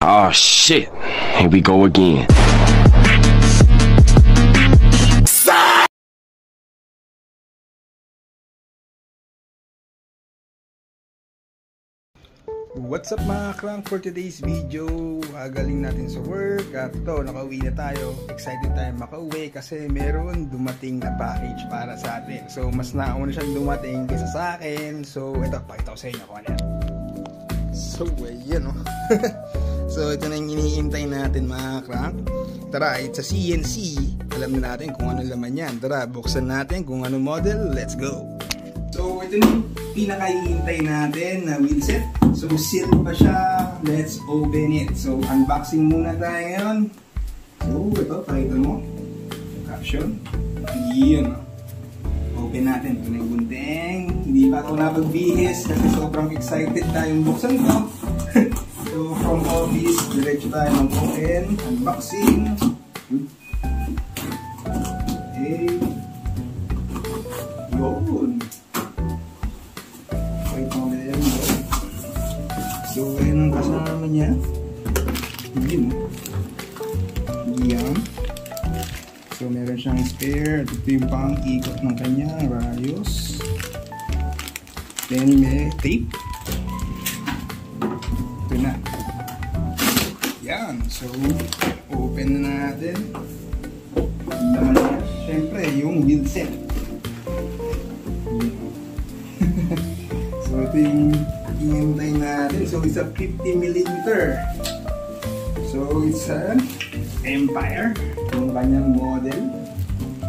Oh shit, here we go again. What's up mga crank, for today's video, galing natin sa work at ito, nakauwi na tayo. Excited tayo makauwi kasi meron dumating na package para sa atin. So mas nauna siyang dumating kaysa sa akin. So ito, pakita ko sa inyo kung ano yan. So ayan o. So ito na yung iniintay natin mga crank. Tara, it's a CNC. Alam na natin kung ano laman yan. Tara, buksan natin kung ano model. Let's go. So ito na yung pinaka-iintay natin na wheelset. So sealed pa siya. Let's open it. So unboxing muna tayo ngayon. So ito, pakita mo caption. Yun. Open natin. Ito na yung gunting. Hindi pa ako napagbihis kasi sobrang excited tayong buksan ko. So from office, diretso tayo ng open, unboxing. Okay. Yun. Wait mo na yan. So ayun ang kasama niya. Yun. Yan. So meron siyang spare. Ito yung pang ikot ng kanya. Rayos. Then may tape. Ito na. Yan. So open na natin. Naman niya. Siyempre yung wheelset. So ito yung hinintay natin. So it's a 50mm. So it's an Empire. Yung kanyang model.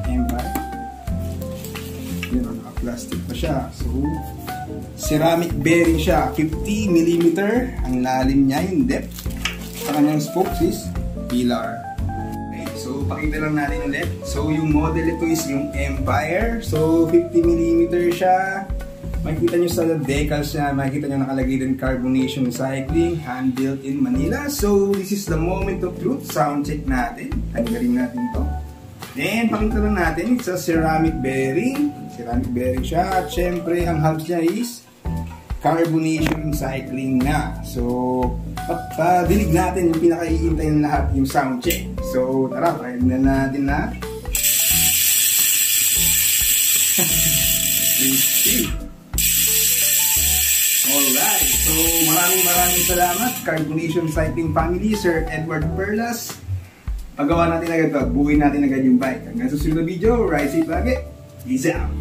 Empire. Yun, naka-plastic pa siya. So ceramic bearing siya. 50mm. Ang lalim niya, yung depth. Sa kanyang spokes is pillar. Okay, so pakita lang natin ulit. So yung model ito is yung Empire. So 50mm siya. Makikita nyo sa decals niya, makikita nyo nakalagay din Carbonation Recycling, hand-built in Manila. So this is the moment of truth. Sound check natin. Tanggalin natin to. Then pakita lang natin, it's a ceramic bearing. Ceramic bearing siya. At syempre ang hubs niya is Carbonation Recycling na. So dinig natin yung pinaka-iintay ng lahat, yung sound check. So tara, try na natin na. Alright, so maraming salamat Carbonation Recycling family, Sir Edward Perlas. Paggawa natin agad ito, buuin natin agad yung bike. Hanggang susunod na video, ride safe lagi. Peace out!